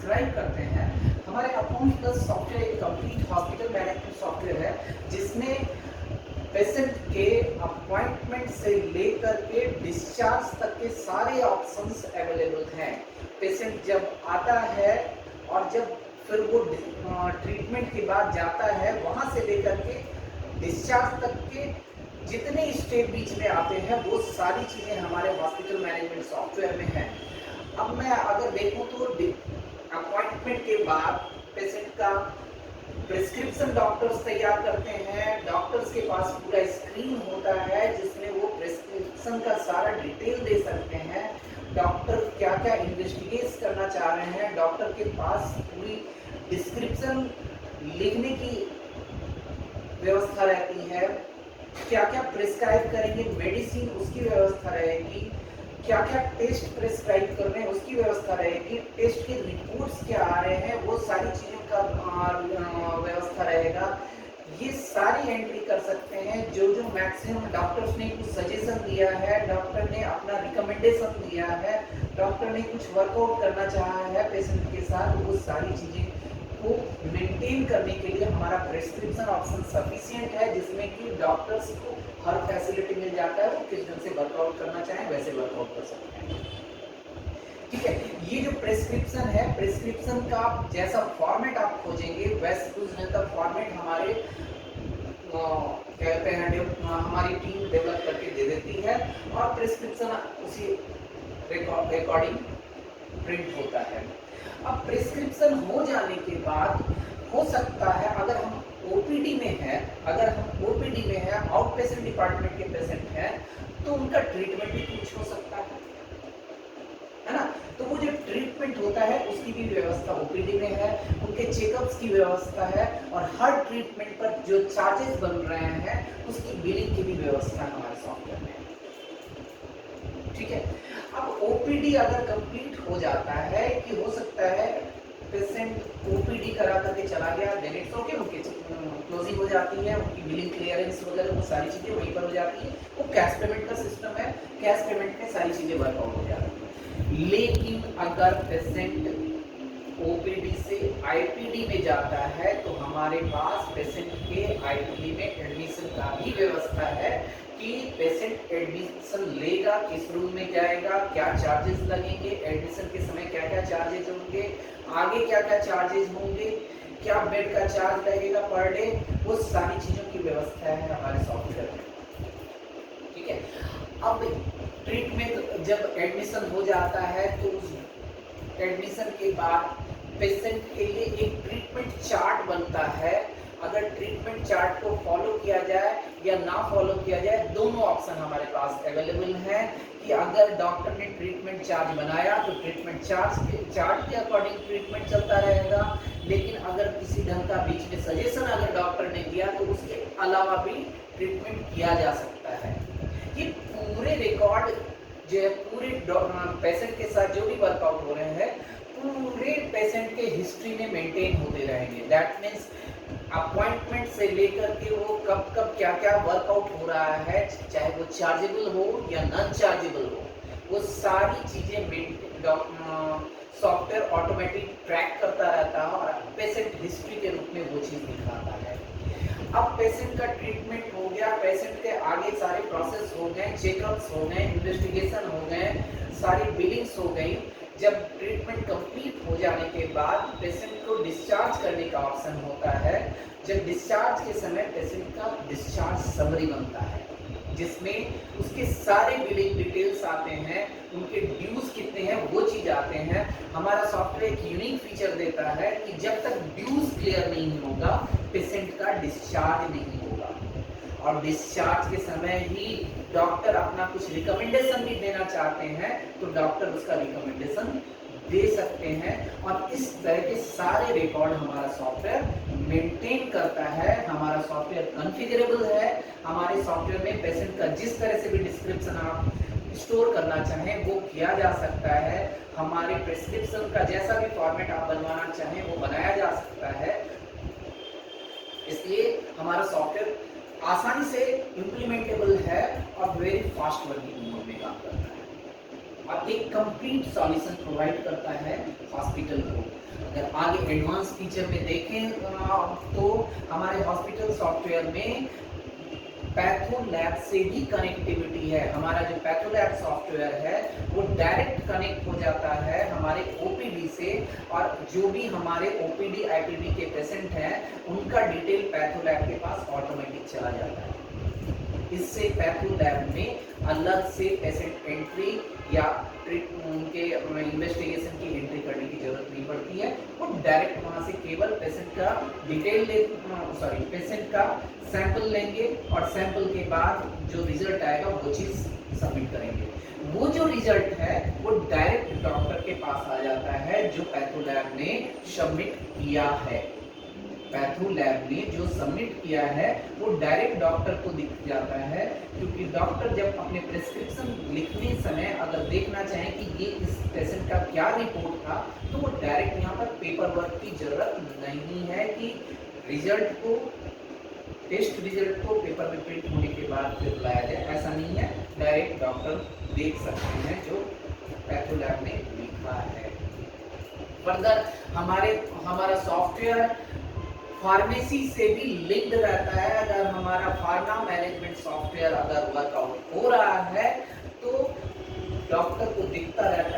Prescribe करते हैं। हमारे अकाउंट प्लस सॉफ्टवेयर एक कंप्लीट हॉस्पिटल मैनेजमेंट सॉफ्टवेयर है जिसमें पेशेंट के अपॉइंटमेंट से लेकर के डिस्चार्ज तक के सारे ऑप्शंस अवेलेबल हैं। पेशेंट जब आता है और जब फिर वो ट्रीटमेंट के बाद जाता है, वहाँ से लेकर के डिस्चार्ज तक के जितने स्टेप बीच में आते हैं वो सारी चीज़ें हमारे हॉस्पिटल मैनेजमेंट सॉफ्टवेयर में हैं। अब मैं अगर देखूं तो अपॉइंटमेंट के बाद पेशेंट का प्रिस्क्रिप्शन डॉक्टर्स तैयार करते हैं। डॉक्टर्स के पास पूरा स्क्रीन होता है जिसमें वो प्रिस्क्रिप्शन का सारा डिटेल दे सकते हैं। डॉक्टर क्या क्या इन्वेस्टिगेट करना चाह रहे हैं, डॉक्टर के पास पूरी डिस्क्रिप्शन लिखने की व्यवस्था रहती है। क्या क्या प्रिस्क्राइब करेंगे मेडिसिन, उसकी व्यवस्था रहेगी। क्या क्या टेस्ट प्रिस्क्राइब कर रहे हैं उसकी व्यवस्था रहेगी। टेस्ट के रिपोर्ट्स क्या आ रहे हैं वो सारी चीज़ों का व्यवस्था रहेगा। ये सारी एंट्री कर सकते हैं। जो मैक्सिमम डॉक्टर्स ने कुछ सजेशन दिया है, डॉक्टर ने अपना रिकमेंडेशन दिया है, डॉक्टर ने कुछ वर्कआउट करना चाहा है पेशेंट के साथ, वो सारी चीज़ें को मेंटेन करने के लिए हमारा प्रिस्क्रिप्शन ऑप्शन सफिशिएंट है जिसमें कि डॉक्टर्स को हर फैसिलिटी मिल जाता है। वो किस ढंग से वर्कआउट करना चाहें वैसे वर्कआउट कर सकते हैं। ठीक है, ये जो प्रिस्क्रिप्शन है, प्रिस्क्रिप्शन का जैसा फॉर्मेट आप खोजेंगे वैसे उस ढंग का फॉर्मेट हमारे कहते हैं हमारी टीम डेवलप करके दे देती है और प्रिस्क्रिप्शन उसी अकॉर्डिंग प्रिंट होता है। अब प्रिस्क्रिप्शन हो जाने के बाद हो सकता है अगर हम ओपीडी में है, आउट पेशेंट डिपार्टमेंट के पेशेंट हैं, तो उनका ट्रीटमेंट भी कुछ हो सकता है ना। तो वो जो ट्रीटमेंट होता है उसकी भी व्यवस्था ओपीडी में है, उनके चेकअप्स की व्यवस्था है और हर ट्रीटमेंट पर जो चार्जेस बन रहे हैं उसकी बिलिंग की भी व्यवस्था हमारे सॉफ्टवेयर में है। ठीक है, अब ओपीडी अगर कंप्लीट हो जाता है कि हो सकता है पेशेंट ओपीडी करा करके चला गया, डेबिट ओके, उनकी क्लोजिंग हो जाती है, उनकी बिलिंग क्लियरेंस वगैरह वो सारी चीज़ें वहीं पर हो जाती है। वो कैश पेमेंट का सिस्टम है, कैश पेमेंट में सारी चीज़ें वर्कआउट हो जाती है। लेकिन अगर पेशेंट ओपीडी से आईपीडी में जाता है तो हमारे पास पेशेंट के आईपीडी में एडमिशन का भी व्यवस्था है कि पेशेंट एडमिशन लेगा, किस रूम में जाएगा, क्या चार्जेस लगेंगे, एडमिशन के समय क्या क्या चार्जेस होंगे, आगे क्या क्या चार्जेस होंगे, क्या बेड का चार्ज लगेगा पर डे, वो सारी चीज़ों की व्यवस्था है हमारे सॉफ्टवेयर में। ठीक है, अब ट्रीटमेंट जब एडमिशन हो जाता है तो उस एडमिशन के बाद पेशेंट के लिए एक ट्रीटमेंट चार्ट बनता है। अगर ट्रीटमेंट चार्ट को फॉलो किया जाए या ना फॉलो किया जाए, दोनों ऑप्शन हमारे पास अवेलेबल हैं कि अगर डॉक्टर ने ट्रीटमेंट चार्ट बनाया तो ट्रीटमेंट चार्ट के अकॉर्डिंग ट्रीटमेंट चलता रहेगा। लेकिन अगर किसी ढंग का बीच में सजेशन अगर डॉक्टर ने दिया तो उसके अलावा भी ट्रीटमेंट किया जा सकता है। ये पूरे रिकॉर्ड जो है पूरे पेशेंट के साथ जो भी वर्कआउट हो रहे हैं पूरे पेशेंट के हिस्ट्री में मेंटेन होते रहेंगे। दैट मीन्स अपॉइंटमेंट से लेकर के वो कब कब क्या क्या वर्कआउट हो रहा है, चाहे वो चार्जेबल हो या नॉन चार्जेबल हो, वो सारी चीज़ें सॉफ्टवेयर ऑटोमेटिक ट्रैक करता रहता है और पेशेंट हिस्ट्री के रूप में वो चीज़ दिखाता है। अब पेशेंट का ट्रीटमेंट हो गया, पेशेंट के आगे सारे प्रोसेस हो गए, चेकअप्स हो गए, इन्वेस्टिगेशन हो गए, सारी बिलिंग्स हो गई। जब ट्रीटमेंट कंप्लीट हो जाने के बाद पेशेंट को डिस्चार्ज करने का ऑप्शन होता है। जब डिस्चार्ज के समय पेशेंट का डिस्चार्ज समरी बनता है जिसमें उसके सारे बिलिंग डिटेल्स आते हैं, उनके ड्यूज कितने हैं वो चीज़ आते हैं। हमारा सॉफ्टवेयर एक यूनिक फीचर देता है कि जब तक ड्यूज क्लियर नहीं होगा पेशेंट का डिस्चार्ज नहीं होगा और डिस्चार्ज के समय ही डॉक्टर अपना कुछ रिकमेंडेशन भी देना चाहते हैं तो डॉक्टर उसका रिकमेंडेशन दे सकते हैं। और इस तरह के सारे रिकॉर्ड हमारा सॉफ्टवेयर मेंटेन करता है। हमारा सॉफ्टवेयर कॉन्फ़िगरेबल है। हमारे सॉफ्टवेयर में पेशेंट का जिस तरह से भी डिस्क्रिप्शन आप स्टोर करना चाहें वो किया जा सकता है। हमारे प्रिस्क्रिप्शन का जैसा भी फॉर्मेट आप बनवाना चाहें वो बनाया जा सकता है। इसलिए हमारा सॉफ्टवेयर आसानी से इम्प्लीमेंटेबल है और वेरी फास्ट वर्किंग मोड में काम करता है और एक कंप्लीट सॉल्यूशन प्रोवाइड करता है हॉस्पिटल को। एडवांस फीचर में देखें तो हमारे हॉस्पिटल सॉफ्टवेयर में पैथो लैब से भी कनेक्टिविटी है। हमारा जो पैथो लैब सॉफ्टवेयर है वो डायरेक्ट कनेक्ट हो जाता है हमारे ओपीडी से, और जो भी हमारे ओपीडी आईपीडी के पेशेंट हैं उनका डिटेल पैथो लैब के पास ऑटोमेटिक चला जाता है। इससे पैथो लैब में अलग से पेशेंट एंट्री या उनके इन्वेस्टिगेशन की एंट्री करने की जरूरत नहीं पड़ती है। वो डायरेक्ट वहां से केवल पेशेंट का डिटेल पेशेंट का सैंपल लेंगे और सैंपल के बाद जो रिजल्ट आएगा वो चीज सबमिट करेंगे। वो जो रिजल्ट है वो डायरेक्ट डॉक्टर के पास आ जाता है जो पैथो लैब ने सबमिट किया है। पैथो लैब ने जो सबमिट किया है वो डायरेक्ट डॉक्टर को दिख जाता है, क्योंकि डॉक्टर जब अपने प्रिस्क्रिप्शन लिखने समय अगर देखना चाहें कि ये इस पेशेंट का क्या रिपोर्ट था तो वो डायरेक्ट यहाँ पर पेपर वर्क की जरूरत नहीं है कि रिजल्ट को टेस्ट रिजल्ट को पेपर में प्रिंट होने के बाद फिर बुलाया जाए, ऐसा नहीं है। डायरेक्ट डॉक्टर देख सकते हैं जो पैथो लैब ने लिखा है। फर्दर हमारा सॉफ्टवेयर फार्मेसी से भी लिंक्ड रहता है। अगर हमारा फार्मा मैनेजमेंट सॉफ्टवेयर अगर वर्कआउट हो रहा है तो डॉक्टर को दिखता रहता है